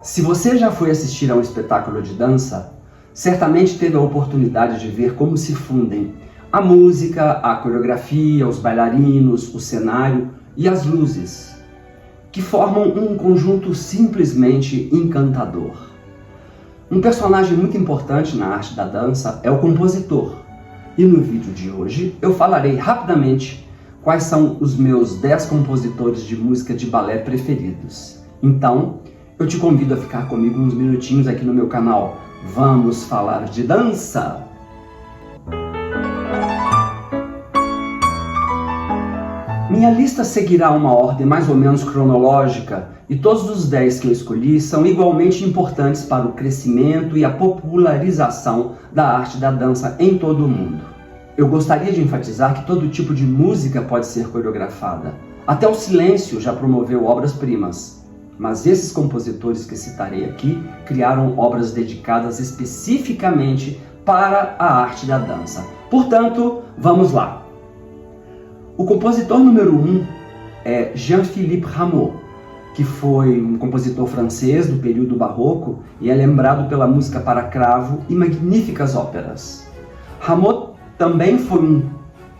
Se você já foi assistir a um espetáculo de dança, certamente teve a oportunidade de ver como se fundem a música, a coreografia, os bailarinos, o cenário e as luzes, que formam um conjunto simplesmente encantador. Um personagem muito importante na arte da dança é o compositor, e no vídeo de hoje eu falarei rapidamente quais são os meus 10 compositores de música de balé preferidos. Então, eu te convido a ficar comigo uns minutinhos aqui no meu canal. Vamos falar de dança! Minha lista seguirá uma ordem mais ou menos cronológica e todos os 10 que eu escolhi são igualmente importantes para o crescimento e a popularização da arte da dança em todo o mundo. Eu gostaria de enfatizar que todo tipo de música pode ser coreografada. Até o silêncio já promoveu obras-primas. Mas esses compositores que citarei aqui criaram obras dedicadas especificamente para a arte da dança. Portanto, vamos lá. O compositor número 1 é Jean-Philippe Rameau, que foi um compositor francês do período barroco e é lembrado pela música para cravo e magníficas óperas. Rameau também foi um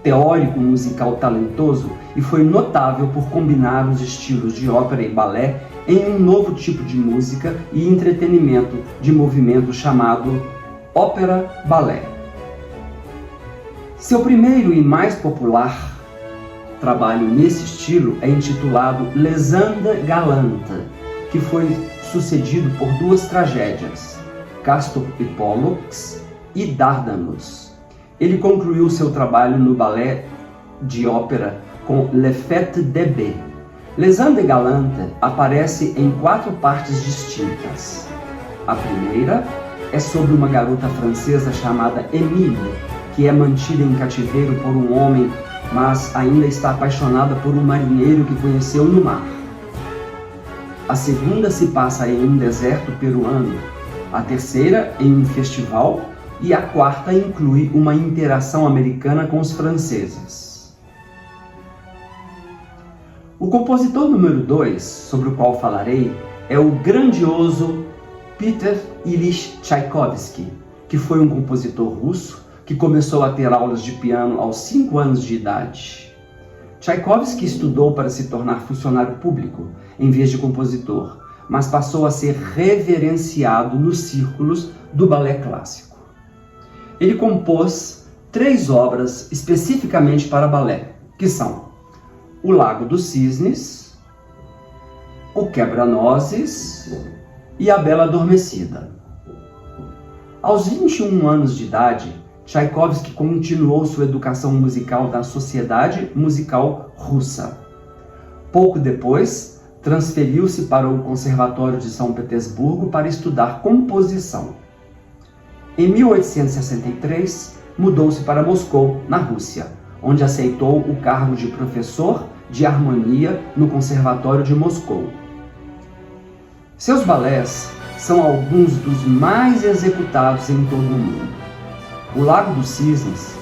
teórico musical talentoso e foi notável por combinar os estilos de ópera e balé em um novo tipo de música e entretenimento de movimento chamado ópera-balé. Seu primeiro e mais popular trabalho nesse estilo é intitulado Les Indes Galantes, que foi sucedido por duas tragédias, Castor e Pollux e Dardanus. Ele concluiu seu trabalho no balé de ópera com Les Fêtes d'Ébé. Les Indes Galantes aparece em 4 partes distintas. A primeira é sobre uma garota francesa chamada Émile, que é mantida em cativeiro por um homem, mas ainda está apaixonada por um marinheiro que conheceu no mar. A segunda se passa em um deserto peruano, a terceira em um festival e a quarta inclui uma interação americana com os franceses. O compositor número 2, sobre o qual falarei, é o grandioso Peter Ilyich Tchaikovsky, que foi um compositor russo que começou a ter aulas de piano aos 5 anos de idade. Tchaikovsky estudou para se tornar funcionário público, em vez de compositor, mas passou a ser reverenciado nos círculos do balé clássico. Ele compôs 3 obras especificamente para balé, que são O Lago dos Cisnes, O Quebra-Nozes e A Bela Adormecida. Aos 21 anos de idade, Tchaikovsky continuou sua educação musical na Sociedade Musical Russa. Pouco depois, transferiu-se para o Conservatório de São Petersburgo para estudar composição. Em 1863, mudou-se para Moscou, na Rússia, onde aceitou o cargo de professor de harmonia no Conservatório de Moscou. Seus balés são alguns dos mais executados em todo o mundo. O Lago dos Cisnes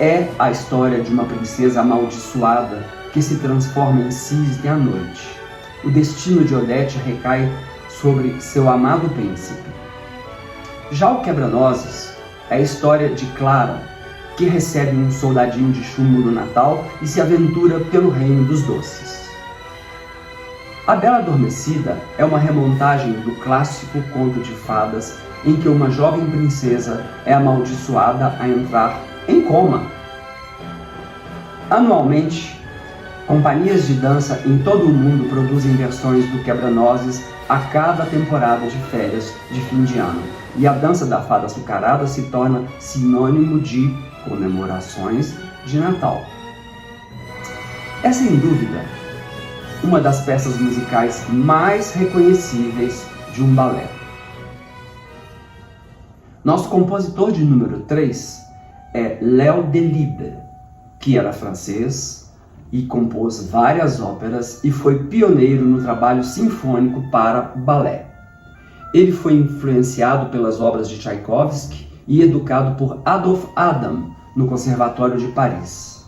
é a história de uma princesa amaldiçoada que se transforma em cisne à noite. O destino de Odete recai sobre seu amado príncipe. Já o Quebra-Nozes é a história de Clara, que recebe um soldadinho de chumbo no Natal e se aventura pelo reino dos doces. A Bela Adormecida é uma remontagem do clássico conto de fadas em que uma jovem princesa é amaldiçoada a entrar em coma. Anualmente, companhias de dança em todo o mundo produzem versões do Quebra-Nozes a cada temporada de férias de fim de ano, e a dança da fada açucarada se torna sinônimo de comemorações de Natal. É sem dúvida uma das peças musicais mais reconhecíveis de um balé. Nosso compositor de número 3 é Léo Delibes, que era francês e compôs várias óperas e foi pioneiro no trabalho sinfônico para balé. Ele foi influenciado pelas obras de Tchaikovsky e educado por Adolphe Adam no Conservatório de Paris.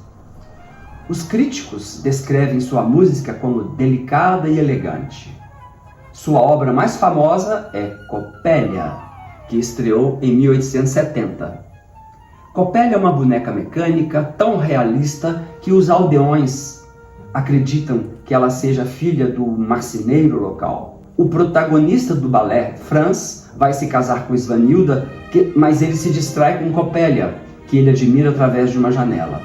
Os críticos descrevem sua música como delicada e elegante. Sua obra mais famosa é Coppelia, que estreou em 1870. Coppelia é uma boneca mecânica tão realista que os aldeões acreditam que ela seja filha do marceneiro local. O protagonista do balé, Franz, vai se casar com Svanilda, mas ele se distrai com Coppelia, que ele admira através de uma janela.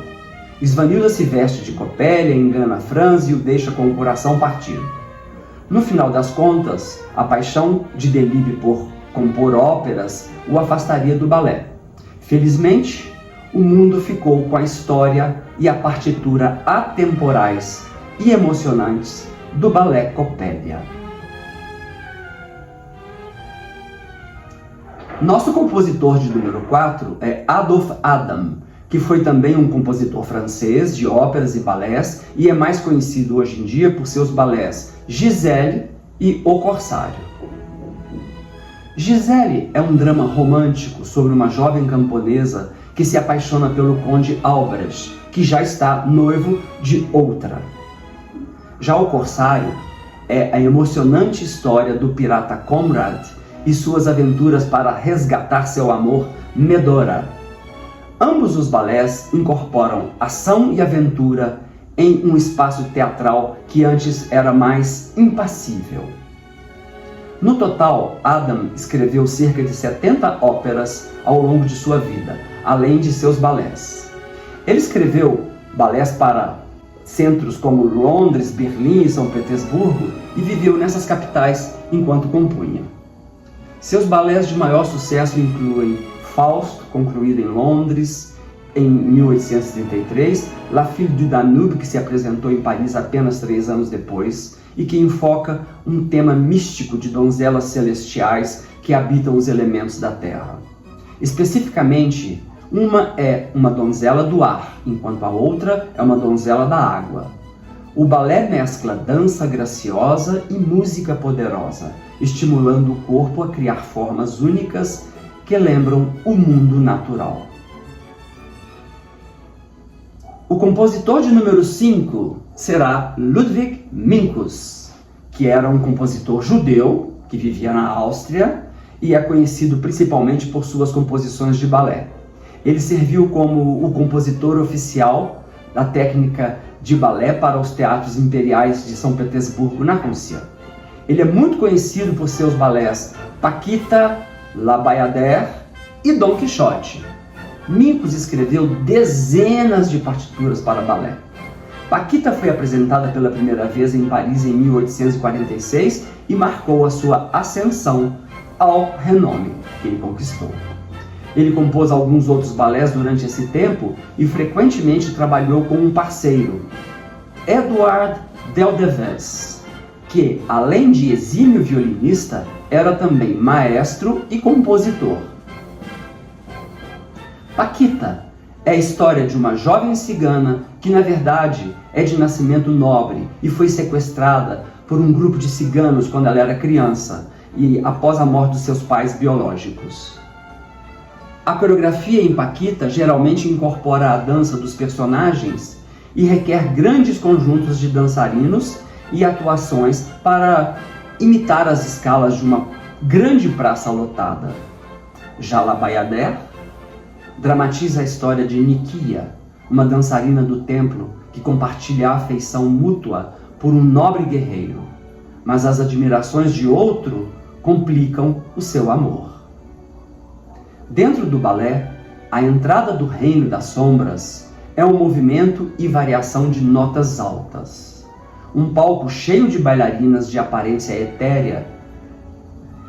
Svanilda se veste de Coppelia, engana Franz e o deixa com o coração partido. No final das contas, a paixão de Delibes por compor óperas o afastaria do balé. Felizmente, o mundo ficou com a história e a partitura atemporais e emocionantes do balé Coppelia. Nosso compositor de número 4 é Adolphe Adam, que foi também um compositor francês de óperas e balés e é mais conhecido hoje em dia por seus balés Giselle e O Corsário. Giselle é um drama romântico sobre uma jovem camponesa que se apaixona pelo conde Albrecht, que já está noivo de outra. Já O Corsário é a emocionante história do pirata Conrad e suas aventuras para resgatar seu amor, Medora. Ambos os balés incorporam ação e aventura em um espaço teatral que antes era mais impassível. No total, Adam escreveu cerca de 70 óperas ao longo de sua vida, além de seus balés. Ele escreveu balés para centros como Londres, Berlim e São Petersburgo e viveu nessas capitais enquanto compunha. Seus balés de maior sucesso incluem Fausto, concluído em Londres em 1833, La Fille du Danube, que se apresentou em Paris apenas 3 anos depois, e que enfoca um tema místico de donzelas celestiais que habitam os elementos da terra. Especificamente, uma é uma donzela do ar, enquanto a outra é uma donzela da água. O balé mescla dança graciosa e música poderosa, estimulando o corpo a criar formas únicas que lembram o mundo natural. O compositor de número 5 será Ludwig Minkus, que era um compositor judeu que vivia na Áustria e é conhecido principalmente por suas composições de balé. Ele serviu como o compositor oficial da técnica de balé para os teatros imperiais de São Petersburgo, na Rússia. Ele é muito conhecido por seus balés Paquita, La Bayadère e Dom Quixote. Minkus escreveu dezenas de partituras para balé. Paquita foi apresentada pela primeira vez em Paris em 1846 e marcou a sua ascensão ao renome que ele conquistou. Ele compôs alguns outros balés durante esse tempo e frequentemente trabalhou com um parceiro, Edouard Deldevez, que, além de exímio violinista, era também maestro e compositor. Paquita é a história de uma jovem cigana que, na verdade, é de nascimento nobre e foi sequestrada por um grupo de ciganos quando ela era criança e após a morte dos seus pais biológicos. A coreografia em Paquita geralmente incorpora a dança dos personagens e requer grandes conjuntos de dançarinos e atuações para imitar as escalas de uma grande praça lotada. Já La Bayadère dramatiza a história de Nikia, uma dançarina do templo que compartilha a afeição mútua por um nobre guerreiro, mas as admirações de outro complicam o seu amor. Dentro do balé, a entrada do reino das sombras é um movimento e variação de notas altas. Um palco cheio de bailarinas de aparência etérea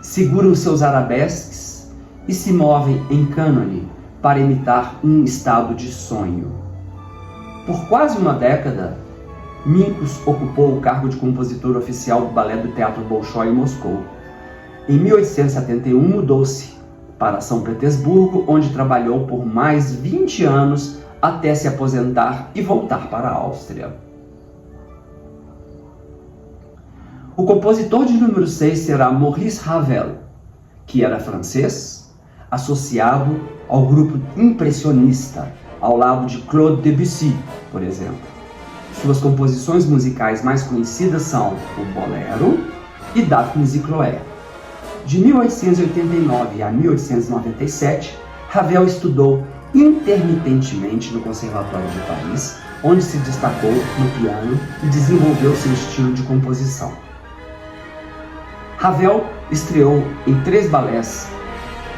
seguram seus arabesques e se movem em cânone para imitar um estado de sonho. Por quase uma década, Minkus ocupou o cargo de compositor oficial do balé do Teatro Bolshoi em Moscou. Em 1871 mudou-se para São Petersburgo, onde trabalhou por mais 20 anos até se aposentar e voltar para a Áustria. O compositor de número 6 será Maurice Ravel, que era francês, associado ao grupo impressionista, ao lado de Claude Debussy, por exemplo. Suas composições musicais mais conhecidas são o Bolero e Daphnis e Chloé. De 1889 a 1897, Ravel estudou intermitentemente no Conservatório de Paris, onde se destacou no piano e desenvolveu seu estilo de composição. Ravel estreou em 3 balés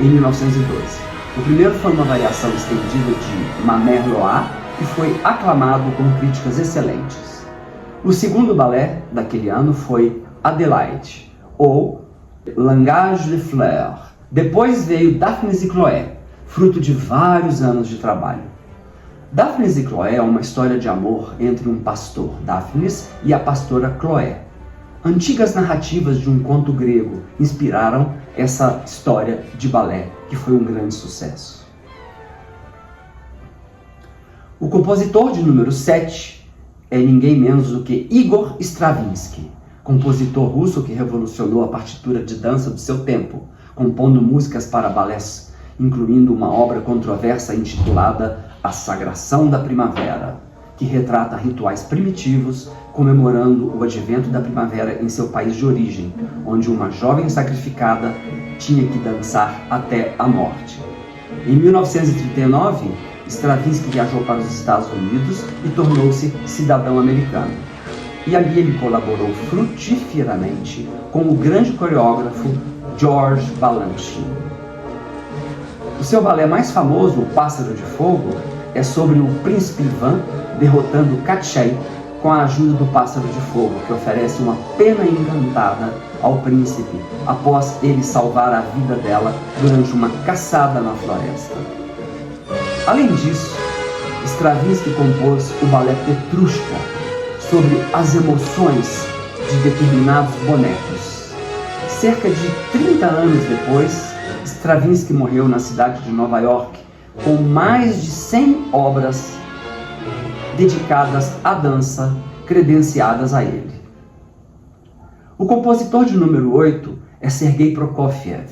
em 1912. O primeiro foi uma variação estendida de Ma Mère Loire e foi aclamado com críticas excelentes. O segundo balé daquele ano foi Adélaïde, ou Langage des Fleurs. Depois veio Daphnis e Chloé, fruto de vários anos de trabalho. Daphnis e Chloé é uma história de amor entre um pastor, Daphnis, e a pastora Chloé. Antigas narrativas de um conto grego inspiraram essa história de balé, que foi um grande sucesso. O compositor de número 7 é ninguém menos do que Igor Stravinsky, compositor russo que revolucionou a partitura de dança do seu tempo, compondo músicas para balés, incluindo uma obra controversa intitulada A Sagração da Primavera, que retrata rituais primitivos comemorando o advento da primavera em seu país de origem, onde uma jovem sacrificada tinha que dançar até a morte. Em 1939, Stravinsky viajou para os Estados Unidos e tornou-se cidadão americano. E ali ele colaborou frutiferamente com o grande coreógrafo George Balanchine. O seu balé mais famoso, O Pássaro de Fogo, é sobre o príncipe Ivan derrotando Katchai com a ajuda do pássaro de fogo, que oferece uma pena encantada ao príncipe após ele salvar a vida dela durante uma caçada na floresta. Além disso, Stravinsky compôs o balé Petrushka, sobre as emoções de determinados bonecos. Cerca de 30 anos depois, Stravinsky morreu na cidade de Nova York, com mais de 100 obras dedicadas à dança, credenciadas a ele. O compositor de número 8 é Sergei Prokofiev,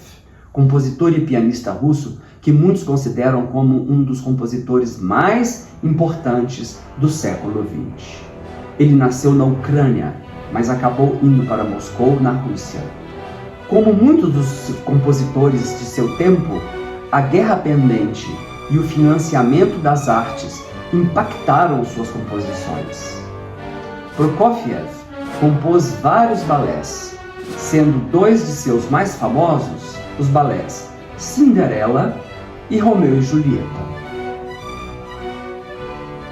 compositor e pianista russo que muitos consideram como um dos compositores mais importantes do século XX. Ele nasceu na Ucrânia, mas acabou indo para Moscou, na Rússia. Como muitos dos compositores de seu tempo, a guerra pendente e o financiamento das artes impactaram suas composições. Prokofiev compôs vários balés, sendo 2 de seus mais famosos os balés Cinderela e Romeu e Julieta.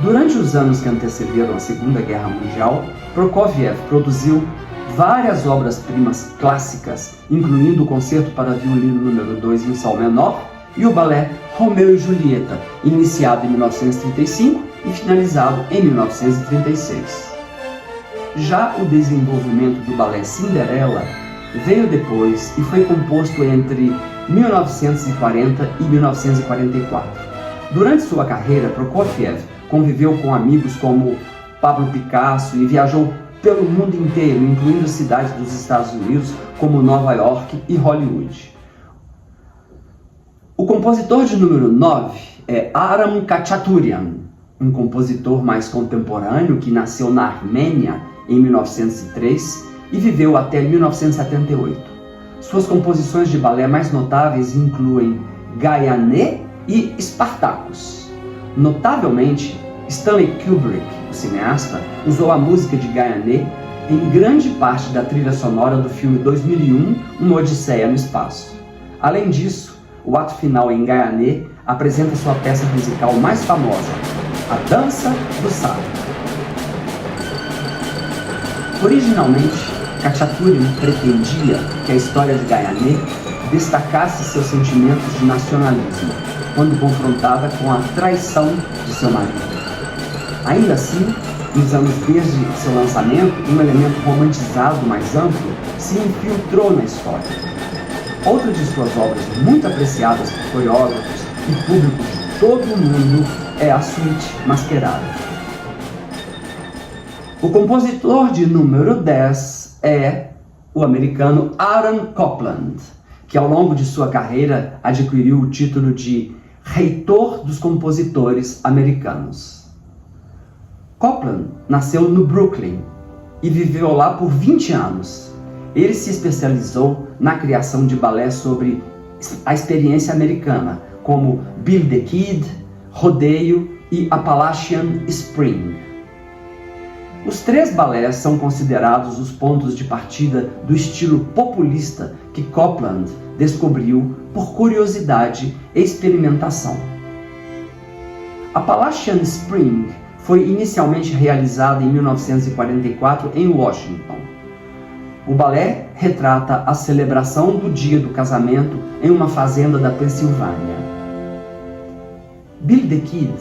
Durante os anos que antecederam a Segunda Guerra Mundial, Prokofiev produziu várias obras-primas clássicas, incluindo o Concerto para Violino número 2 em Sol menor e o balé Romeu e Julieta, iniciado em 1935 e finalizado em 1936. Já o desenvolvimento do balé Cinderela veio depois e foi composto entre 1940 e 1944. Durante sua carreira, Prokofiev conviveu com amigos como Pablo Picasso e viajou pelo mundo inteiro, incluindo cidades dos Estados Unidos como Nova York e Hollywood. O compositor de número 9 é Aram Khachaturian, um compositor mais contemporâneo que nasceu na Armênia em 1903 e viveu até 1978. Suas composições de balé mais notáveis incluem Gayane e Spartacus. Notavelmente, Stanley Kubrick, o cineasta, usou a música de Gayane em grande parte da trilha sonora do filme 2001, Uma Odisseia no Espaço. Além disso, o ato final em Gayane apresenta sua peça musical mais famosa, A Dança do Sabre. Originalmente, Khachaturian pretendia que a história de Gayane destacasse seus sentimentos de nacionalismo, quando confrontada com a traição de seu marido. Ainda assim, nos anos desde seu lançamento, um elemento romantizado mais amplo se infiltrou na história. Outra de suas obras muito apreciadas por coreógrafos e públicos de todo o mundo é a Suíte Masquerade. O compositor de número 10 é o americano Aaron Copland, que ao longo de sua carreira adquiriu o título de Reitor dos Compositores Americanos. Copland nasceu no Brooklyn e viveu lá por 20 anos. Ele se especializou na criação de balé sobre a experiência americana, como Billy the Kid, Rodeio e Appalachian Spring. Os 3 balés são considerados os pontos de partida do estilo populista que Copland descobriu por curiosidade e experimentação. Appalachian Spring foi inicialmente realizado em 1944 em Washington. O balé retrata a celebração do dia do casamento em uma fazenda da Pensilvânia. Billy the Kid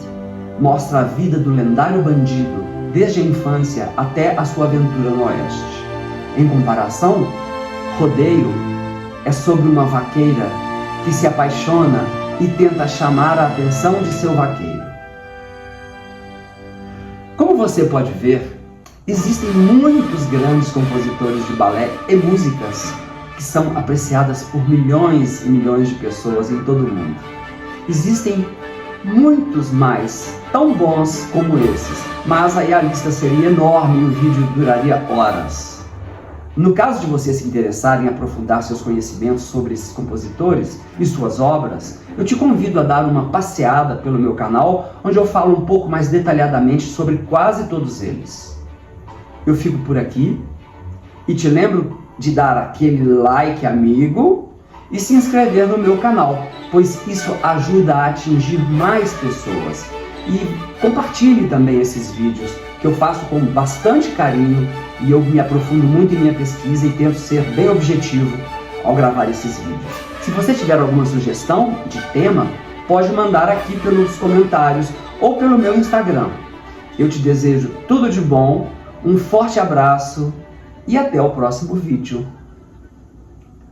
mostra a vida do lendário bandido desde a infância até a sua aventura no Oeste. Em comparação, Rodeio é sobre uma vaqueira que se apaixona e tenta chamar a atenção de seu vaqueiro. Como você pode ver, existem muitos grandes compositores de balé e músicas que são apreciadas por milhões e milhões de pessoas em todo o mundo. Existem muitos mais tão bons como esses, mas aí a lista seria enorme e o vídeo duraria horas. No caso de você se interessar em aprofundar seus conhecimentos sobre esses compositores e suas obras, eu te convido a dar uma passeada pelo meu canal, onde eu falo um pouco mais detalhadamente sobre quase todos eles. Eu fico por aqui e te lembro de dar aquele like amigo e se inscrever no meu canal, pois isso ajuda a atingir mais pessoas. E compartilhe também esses vídeos, que eu faço com bastante carinho e eu me aprofundo muito em minha pesquisa e tento ser bem objetivo ao gravar esses vídeos. Se você tiver alguma sugestão de tema, pode mandar aqui pelos comentários ou pelo meu Instagram. Eu te desejo tudo de bom, um forte abraço e até o próximo vídeo.